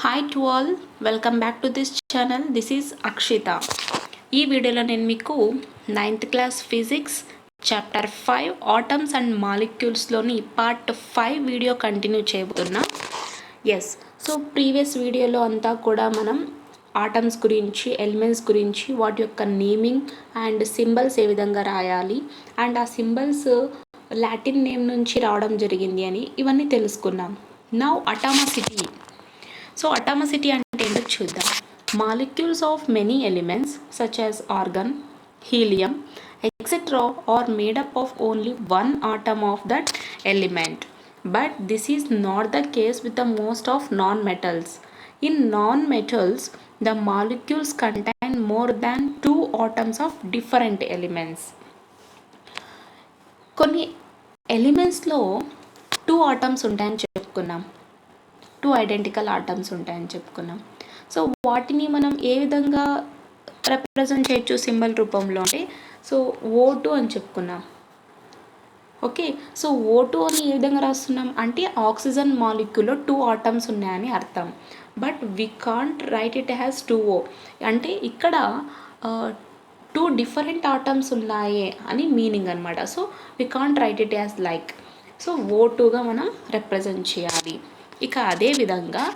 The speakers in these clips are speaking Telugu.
Hi to all, welcome back to this channel. This is Akshita. ఈ వీడియోలో నేను మీకు 9th class physics chapter 5 atoms and మాలిక్యూల్స్లోని పార్ట్ 5 వీడియో కంటిన్యూ చేయబోతున్నా. సో ప్రీవియస్ వీడియోలో అంతా కూడా మనం ఆటమ్స్ గురించి, ఎలిమెంట్స్ గురించి, వాటి యొక్క నేమింగ్ అండ్ సింబల్స్ ఏ విధంగా రాయాలి అండ్ ఆ సింబల్స్ లాటిన్ నేమ్ నుంచి రావడం జరిగింది అని ఇవన్నీ తెలుసుకున్నాం. Now atomicity. సో అటామిసిటీ అంటే ఏంటో చూద్దాం. Molecules of many elements such as argon, helium etcetera are made up of only one atom of that element. But this is not the case with the most of non-metals. In non-metals, the molecules contain more than 2 atoms of different elements. కొన్ని ఎలిమెంట్స్లో 2 ఆటమ్స్ ఉంటాయని చెప్పుకున్నాం, 2 ఐడెంటికల్ ఆటమ్స్ ఉంటాయని చెప్పుకున్నాం. సో వాటిని మనం ఏ విధంగా రిప్రజెంట్ చేయొచ్చు సింబల్ రూపంలో అంటే, సో O2 అని చెప్పుకున్నాం. ఓకే, సో O2 అని ఏ విధంగా రాస్తున్నాం అంటే ఆక్సిజన్ మాలిక్యూల్లో 2 ఆటమ్స్ ఉన్నాయని అర్థం. But we can't write it has 2O అంటే ఇక్కడ 2 డిఫరెంట్ ఆటమ్స్ ఉన్నాయి అని మీనింగ్ అనమాట. So we can't write it as like, so O2గా మనం రిప్రజెంట్ చేయాలి. ఇక అదేవిధంగా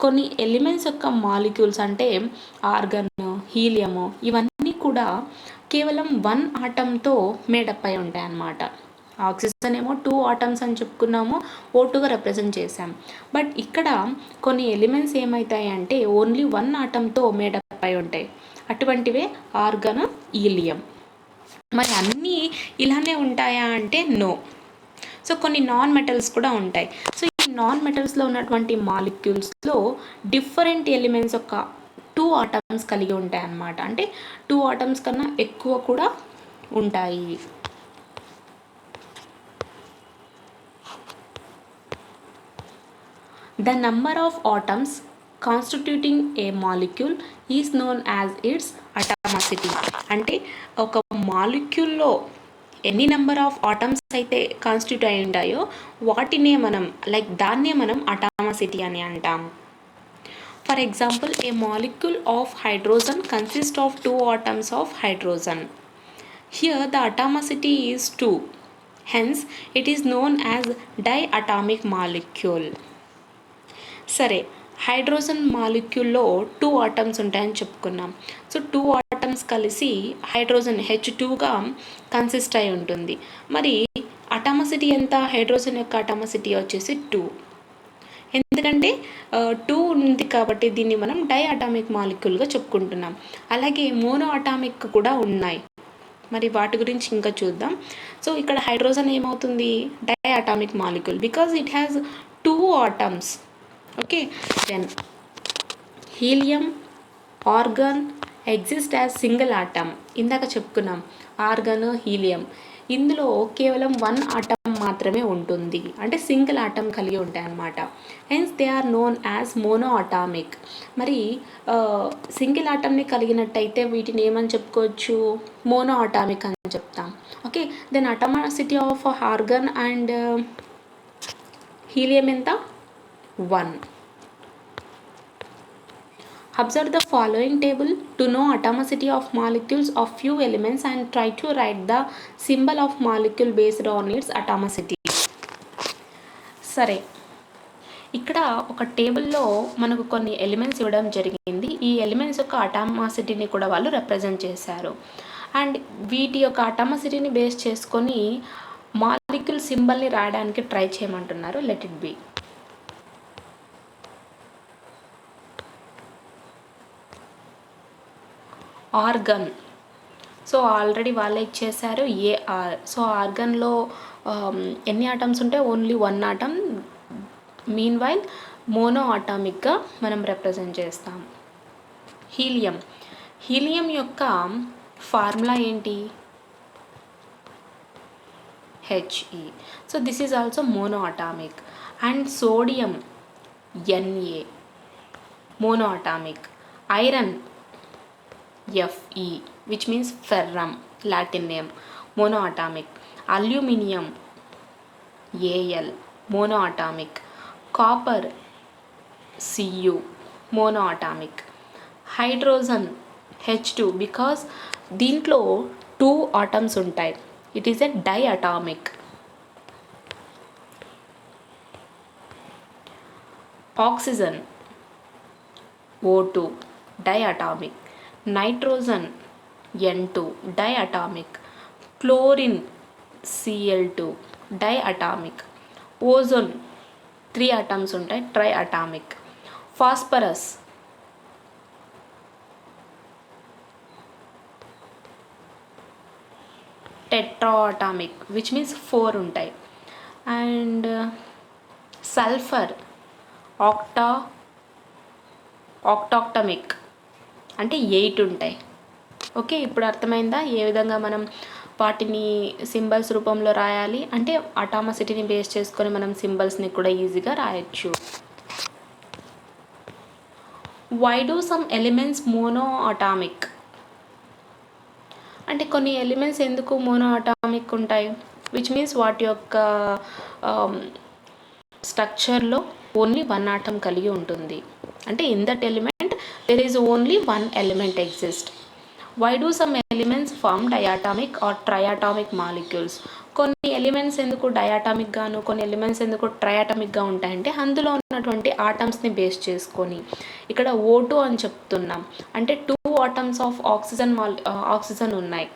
కొన్ని ఎలిమెంట్స్ యొక్క మాలిక్యూల్స్ అంటే ఆర్గాన్, హీలియము ఇవన్నీ కూడా కేవలం 1 ఆటంతో మేడప్ అయి ఉంటాయి అన్నమాట. ఆక్సిజన్ ఏమో 2 ఆటమ్స్ అని చెప్పుకున్నాము, O2గా రిప్రజెంట్ చేసాం. బట్ ఇక్కడ కొన్ని ఎలిమెంట్స్ ఏమవుతాయి అంటే ఓన్లీ 1 ఆటంతో మేడప్ అయి ఉంటాయి. అటువంటివే ఆర్గాన్, హీలియం. మరి అన్నీ ఇలానే ఉంటాయా అంటే నో. సో కొన్ని నాన్ మెటల్స్ కూడా ఉంటాయి. సో ఈ నాన్ మెటల్స్లో ఉన్నటువంటి మాలిక్యూల్స్లో డిఫరెంట్ ఎలిమెంట్స్ యొక్క 2 ఆటమ్స్ కలిగి ఉంటాయి అన్నమాట. అంటే 2 ఆటమ్స్ కన్నా ఎక్కువ కూడా ఉంటాయి. The number of atoms constituting a molecule is known as its atomicity. అంటే ఒక మాలిక్యూల్లో ఎన్ని నెంబర్ ఆఫ్ ఆటమ్స్ అయితే కాన్స్టిట్యూట్ అయి ఉంటాయో వాటినే మనం దాన్నే మనం అటామిసిటీ అని అంటాం. For example, a molecule of hydrogen consist of 2 atoms of hydrogen. Here the atomicity is 2. Hence it is known as diatomic molecule. సరే, హైడ్రోజన్ మాలిక్యూల్లో 2 ఆటమ్స్ ఉంటాయని చెప్పుకున్నాం. సో 2 ఆటమ్స్ కలిసి హైడ్రోజన్ H2గా కన్సిస్ట్ అయి ఉంటుంది. మరి అటామిసిటీ ఎంత? హైడ్రోజన్ యొక్క అటామిసిటీ వచ్చేసి 2. ఎందుకంటే 2 ఉంది కాబట్టి దీన్ని మనం డైఅటామిక్ మాలిక్యూల్గా చెప్పుకుంటున్నాం. అలాగే మోనో అటామిక్ కూడా ఉన్నాయి. మరి వాటి గురించి ఇంకా చూద్దాం. సో ఇక్కడ హైడ్రోజన్ ఏమవుతుంది? Diatomic molecule because it has 2 atoms. Okay, then helium, argon exist as single atom. ఇందాక చెప్పుకున్నాం ఆర్గాన్, హీలియం. ఇందులో కేవలం 1 ఆటమ్ మాత్రమే ఉంటుంది, అంటే సింగిల్ ఆటమ్ కలిగి ఉంటాయి అన్నమాట. Hence they are known as mono atomic. మరి సింగిల్ ఆటమ్ని కలిగినట్టయితే వీటిని ఏమని చెప్పుకోవచ్చు? మోనో అటామిక్ అని చెప్తాం. Okay, then atomicity of argon and helium ఎంత? 1. Observe the following table to know atomicity of molecules of few elements and try to write the symbol of molecule based on its atomicity. సరే, ఇక్కడ ఒక టేబుల్లో మనకు కొన్ని ఎలిమెంట్స్ ఇవ్వడం జరిగింది. ఈ ఎలిమెంట్స్ యొక్క అటామిసిటీని కూడా వాళ్ళు రిప్రజెంట్ చేశారు. అండ్ వీటి యొక్క అటామిసిటీని బేస్ చేసుకొని మాలిక్యూల్ సింబల్ని రాయడానికి ట్రై చేయమంటున్నారు. Let it be. Argon. So already వాళ్ళే ఇచ్చేసారు AR. సో ఆర్గన్లో ఎన్ని ఆటమ్స్ ఉంటే only 1 atom. Meanwhile mono ఆటామిక్గా మనం రిప్రజెంట్ చేస్తాం. హీలియం. హీలియం యొక్క ఫార్ములా ఏంటి? He. So this is also monoatomic. And sodium Na, monoatomic. Iron Fe, which means ferrum, Latin name, monoatomic. Aluminium Al, monoatomic. Copper Cu, monoatomic. Hydrogen H2 because దీంట్లో 2 ఆటమ్స్ ఉంటాయి. It is a diatomic. Oxygen O2 diatomic. Nitrogen N2 diatomic. Chlorine Cl2 diatomic. Ozone 3 atoms ఉంటాయి, triatomic. Phosphorus tetratomic which means 4 ఉంటాయి. అండ్ సల్ఫర్ ఆక్టాక్టమిక్ అంటే 8 ఉంటాయి. ఓకే, ఇప్పుడు అర్థమైందా ఏ విధంగా మనం వాటిని సింబల్స్ రూపంలో రాయాలి అంటే అటామిసిటీని బేస్ చేసుకొని మనం సింబల్స్ని కూడా ఈజీగా రాయొచ్చు. వై డూ సమ్ ఎలిమెంట్స్ మోనోఅటామిక్ అంటే కొన్ని ఎలిమెంట్స్ ఎందుకు మోనోఅటామిక్ ఉంటాయి, విచ్ మీన్స్ వాటి యొక్క స్ట్రక్చర్లో ఓన్లీ 1 ఆటమ్ కలిగి ఉంటుంది. అంటే in that element there is only 1 element exist. Why do some elements form diatomic or triatomic molecules కొన్ని ఎలిమెంట్స్ ఎందుకు డయాటామిక్ గాను కొన్ని ఎలిమెంట్స్ ఎందుకు ట్రయాటామిక్గా ఉంటాయంటే అందులో ఉన్నటువంటి ఆటమ్స్ని బేస్ చేసుకొని ఇక్కడ O2 అని చెప్తున్నాం అంటే 2 ఆటమ్స్ ఆఫ్ ఆక్సిజన్ ఉన్నాయి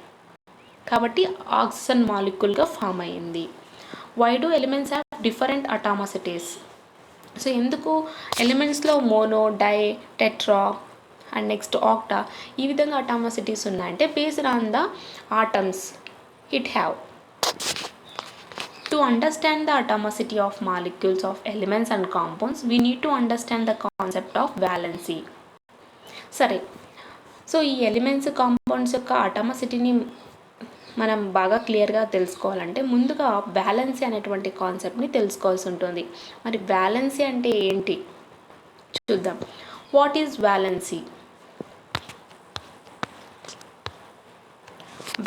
కాబట్టి ఆక్సిజన్ మాలిక్యూల్గా ఫామ్ అయ్యింది. Why do elements have different atomicities so ఎందుకు ఎలిమెంట్స్లో mono, di, tetra and next octa ఈ విధంగా అటామసిటీస్ ఉన్నాయంటే based on the atoms it have. To understand the atomicity of molecules of elements and compounds, we need to understand the concept of valency. సరే, సో ఈ ఎలిమెంట్స్ కాంపౌండ్స్ యొక్క అటామిసిటీని మనం బాగా క్లియర్గా తెలుసుకోవాలంటే ముందుగా వ్యాలెన్సీ అనేటువంటి కాన్సెప్ట్ని తెలుసుకోవాల్సి ఉంటుంది. మరి వ్యాలెన్సీ అంటే ఏంటి చూద్దాం. What is valency?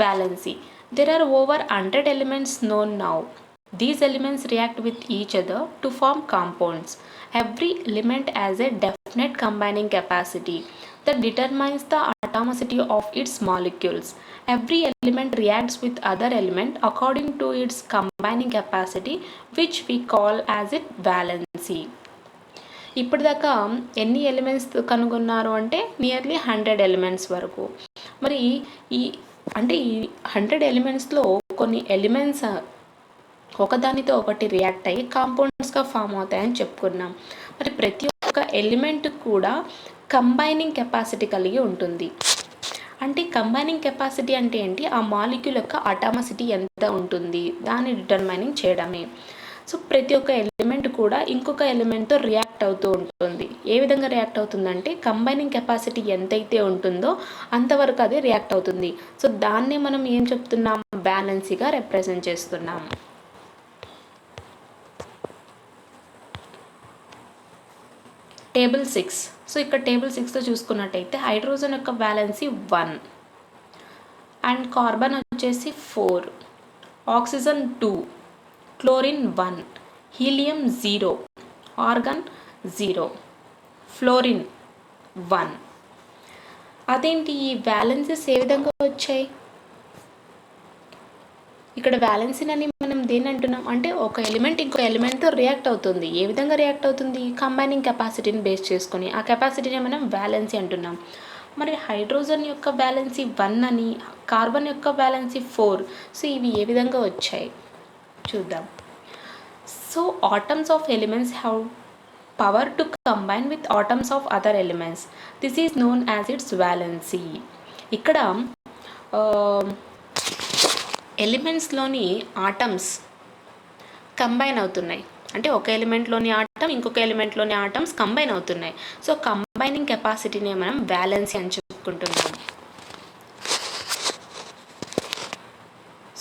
Valency. There are over 100 elements known now. These elements react with each other to form compounds. Every element has a definite combining capacity that determines the atomicity of its molecules. Every element reacts with other element according to its combining capacity, which we call as its valency. ఇప్పటిదాకా ఎన్ని ఎలిమెంట్స్ కనుగొన్నారు అంటే నియర్లీ 100 ఎలిమెంట్స్ వరకు. మరి ఈ 100 ఎలిమెంట్స్లో కొన్ని ఎలిమెంట్స్ ఒకదానితో ఒకటి రియాక్ట్ అయ్యి కాంపౌండ్స్గా ఫామ్ అవుతాయని చెప్పుకున్నాం. మరి ప్రతి ఒక్క ఎలిమెంట్ కూడా కంబైనింగ్ కెపాసిటీ కలిగి ఉంటుంది. అంటే కంబైనింగ్ కెపాసిటీ అంటే ఏంటి? ఆ మాలిక్యూల్ యొక్క అటామిసిటీ ఎంత ఉంటుంది దాన్ని డిటర్మైనింగ్ చేయడమే. సో ప్రతి ఒక్క ఎలిమెంట్ కూడా ఇంకొక ఎలిమెంట్తో రియాక్ట్ అవుతూ ఉంటుంది. ఏ విధంగా రియాక్ట్ అవుతుందంటే కంబైనింగ్ కెపాసిటీ ఎంతైతే ఉంటుందో అంతవరకు అది రియాక్ట్ అవుతుంది. సో దాన్నే మనం ఏం చెప్తున్నాం? బ్యాలెన్సీగా రిప్రజెంట్ చేస్తున్నాం. టేబుల్ 6. సో ఇక్కడ టేబుల్ 6లో చూసుకున్నట్టయితే హైడ్రోజన్ యొక్క బ్యాలెన్సీ 1 అండ్ కార్బన్ వచ్చేసి 4, oxygen 2, chlorine 1, helium 0, organ 0, fluorine 1. అదేంటి ఈ వ్యాలెన్సెస్ ఏ విధంగా వచ్చాయి? ఇక్కడ వ్యాలెన్సీని మనం దేని అంటున్నాం అంటే ఒక ఎలిమెంట్ ఇంకో ఎలిమెంట్తో రియాక్ట్ అవుతుంది. ఏ విధంగా రియాక్ట్ అవుతుంది? కంబైనింగ్ కెపాసిటీని బేస్ చేసుకొని ఆ కెపాసిటీని మనం వ్యాలెన్సీ అంటున్నాం. మరి హైడ్రోజన్ యొక్క బ్యాలెన్సీ 1 అని, కార్బన్ యొక్క బ్యాలెన్సీ 4. సో ఇవి ఏ విధంగా వచ్చాయి చూద్దాం. So atoms of elements have power to combine with atoms of other elements. This is known as it's valency. ఇక్కడ ఎలిమెంట్స్లోని ఆటమ్స్ కంబైన్ అవుతున్నాయి. అంటే ఒక ఎలిమెంట్లోని ఆటమ్ ఇంకొక ఎలిమెంట్లోని ఆటమ్స్ కంబైన్ అవుతున్నాయి. సో కంబైనింగ్ కెపాసిటీని మనం వ్యాలెన్సీ అని చెప్పుకుంటున్నాం.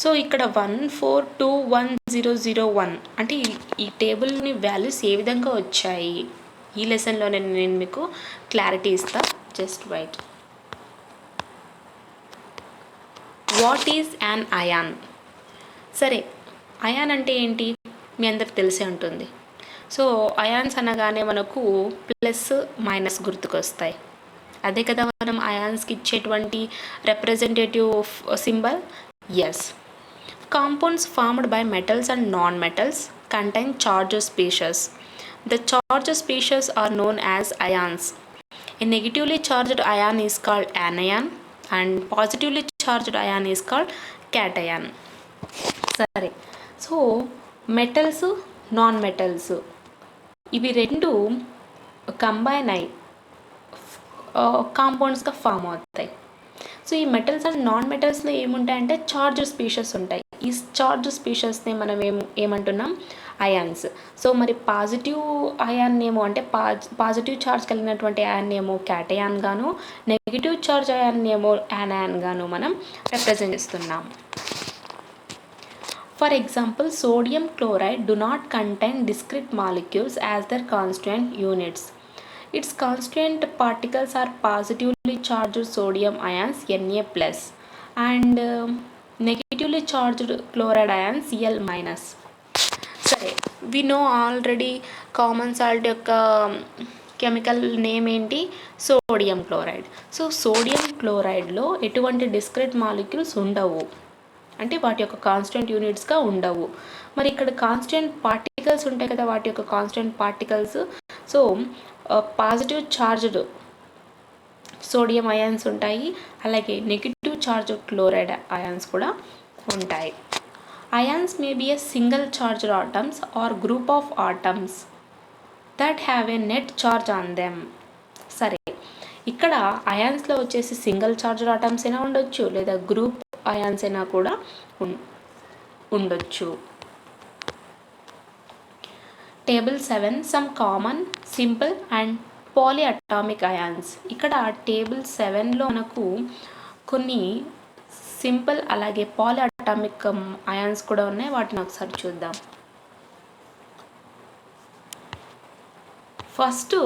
సో ఇక్కడ 1421001 అంటే ఈ టేబుల్ని వాల్యూస్ ఏ విధంగా వచ్చాయి ఈ లెసన్లో నేను మీకు క్లారిటీ ఇస్తా. Just wait. What is an ion? సరే, అయాన్ అంటే ఏంటి మీ అందరికి తెలిసే ఉంటుంది. సో అయాన్స్ అనగానే మనకు ప్లస్ మైనస్ గుర్తుకొస్తాయి. అదే కదా మనం అయాన్స్కి ఇచ్చేటువంటి representative symbol. Yes. Compounds formed by metals and non-metals contain charged species. The charged species are known as ions. A negatively charged ion is called anion and positively charged ion is called cation. సరే, సో మెటల్స్ నాన్ మెటల్స్ ఇవి రెండు కంబైన్ అయి కాంపౌండ్స్గా ఫామ్ అవుతాయి. సో ఈ మెటల్స్ అండ్ నాన్ మెటల్స్లో ఏముంటాయంటే చార్జ్ స్పీషీస్ ఉంటాయి. ఈ చార్జ్ స్పీషీస్ని మనం ఏమంటున్నాం? అయాన్స్. సో మరి పాజిటివ్ అయాన్ ఏమో అంటే పాజిటివ్ ఛార్జ్ కలిగినటువంటి అయాన్ ఏమో క్యాటయాన్ గాను, నెగిటివ్ ఛార్జ్ అయాన్ ఏమో యానయాన్ గాను మనం రిప్రజెంట్ చేస్తున్నాం. For example, sodium chloride do not contain discrete molecules as their constituent units. Its constituent particles are positively charged sodium ions Na+, and negatively charged chloride ions Cl-. సరే, we know already common salt యొక్క కెమికల్ నేమ్ ఏంటి? Sodium chloride. సో సోడియం క్లోరైడ్లో ఎటువంటి డిస్క్రిట్ మాలిక్యూల్స్ ఉండవు, అంటే వాటి యొక్క కాన్స్టెంట్ యూనిట్స్గా ఉండవు. మరి ఇక్కడ కాన్స్టెంట్ పార్టికల్స్ ఉంటాయి కదా, వాటి యొక్క constant particles. So positive charged sodium ions ఉంటాయి, అలాగే నెగిటివ్ చార్జ్ క్లోరైడ్ అయాన్స్ కూడా ఉంటాయి. Ions may be a single charged atoms or group of atoms that have a net charge on them. సరే, ఇక్కడ అయాన్స్లో వచ్చేసి సింగిల్ చార్జ్డ్ ఆటమ్స్ అయినా ఉండొచ్చు, లేదా గ్రూప్ అయాన్స్ అయినా కూడా ఉండొచ్చు. Table 7 some common simple and polyatomic ions. ఇక్కడ టేబుల్ 7లో మనకు కొన్ని సింపుల్ అలాగే పాలిఅటామిక్ అయాన్స్ కూడా ఉన్నాయి. వాటిని ఒకసారి చూద్దాం. ఫస్ట్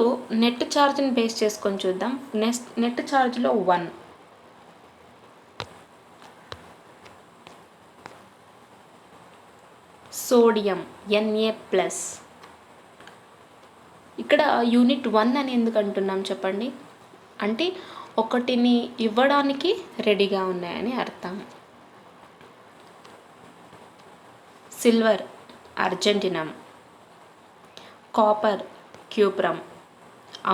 నెట్ ఛార్జ్ని బేస్ చేసుకొని చూద్దాం. నెట్ ఛార్జ్లో 1. Sodium Na+. ఇక్కడ యూనిట్ 1 అని ఎందుకు అంటున్నాం చెప్పండి? అంటే ఒకటిని ఇవ్వడానికి రెడీగా ఉన్నాయని అర్థం. Silver argentum, copper cuprum,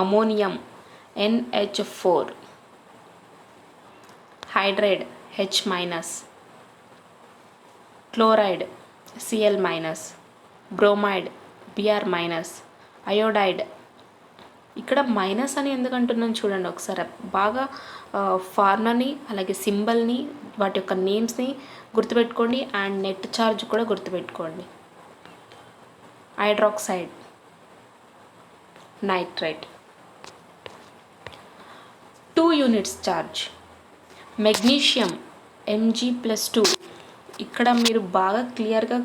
ammonium NH4, hydride H-, chloride Cl-, bromide Br-, iodide. ఇక్కడ మైనస్ అని ఎందుకు అంటున్నాను చూడండి ఒకసారి. బాగా ఫార్ములాని అలాగే సింబల్ని వాటి యొక్క నేమ్స్ని గుర్తుపెట్టుకోండి, అండ్ నెట్ ఛార్జ్ కూడా గుర్తుపెట్టుకోండి. Hydroxide, nitrite. 2 units charge. Magnesium Mg+2. ఇక్కడ మీరు బాగా క్లియర్గా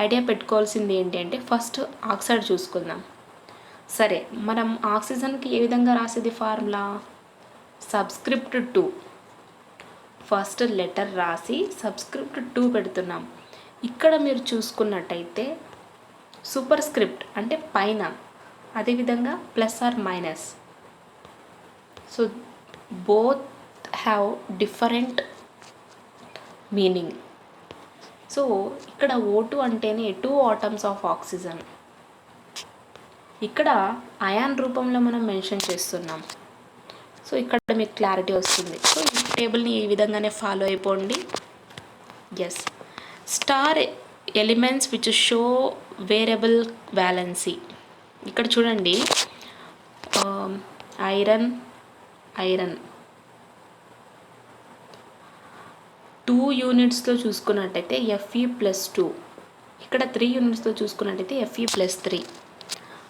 ఐడియా పెట్టుకోవాల్సింది ఏంటి అంటే, ఫస్ట్ ఆక్సైడ్ చూసుకుందాం. సరే, మనం ఆక్సిజన్కి ఏ విధంగా రాసేది ఫార్ములా? సబ్స్క్రిప్ట్ 2. ఫస్ట్ లెటర్ రాసి సబ్స్క్రిప్ట్ 2 పెడుతున్నాం. ఇక్కడ మీరు చూసుకున్నట్టయితే సూపర్ స్క్రిప్ట్ అంటే పైన, అదేవిధంగా plus or minus. So both have different meaning. So ఇక్కడ O2 అంటేనే 2 ఆటమ్స్ ఆఫ్ ఆక్సిజన్. ఇక్కడ అయాన్ రూపంలో మనం మెన్షన్ చేస్తున్నాం. సో ఇక్కడ మీకు క్లారిటీ వస్తుంది. సో ఈ టేబుల్ని ఈ విధంగానే ఫాలో అయిపోండి. S. Star elements which show variable valency. ఇక్కడ చూడండి, ఐరన్ 2 యూనిట్స్లో చూసుకున్నట్టయితే Fe+2. ఇక్కడ 3 యూనిట్స్లో చూసుకున్నట్టయితే Fe+3.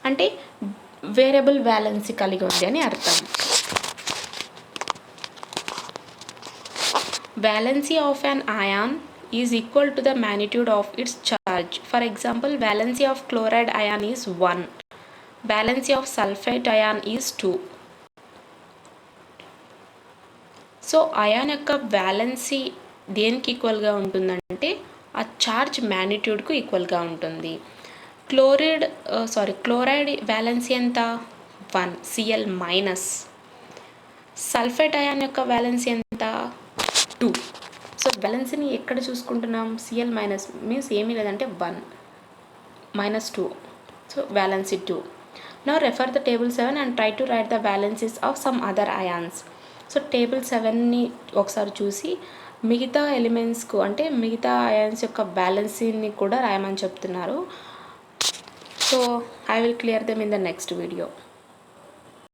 అంటే వేరియబుల్ వ్యాలెన్సీ కలిగి ఉంది అని అర్థం. Valency of an ion is equal to the magnitude of its charge. For example, valency of chloride ion is 1. Valency of sulfate ion is 2. So ion యొక్క వ్యాలెన్సీ దేనికి ఈక్వల్గా ఉంటుందంటే ఆ చార్జ్ మ్యాగ్నిట్యూడ్కు ఈక్వల్గా ఉంటుంది. క్లోరైడ్ వ్యాలెన్సీ ఎంత 1 Cl మైనస్. సల్ఫేట్ అయాన్ యొక్క వ్యాలెన్సీ ఎంత 2. సో వ్యాలెన్సీని ఎక్కడ చూసుకుంటున్నాం, Cl మైనస్ మీన్స్ ఏమీ లేదంటే 1 -2, so valency 2. Now refer the table 7 and try to write the valencies of some other ions. So table 7ని ఒకసారి చూసి మిగతా ఎలిమెంట్స్కు అంటే మిగతా అయాన్స్ యొక్క బ్యాలెన్సీని కూడా రాయమని చెప్తున్నారు. So I will clear them in the next video.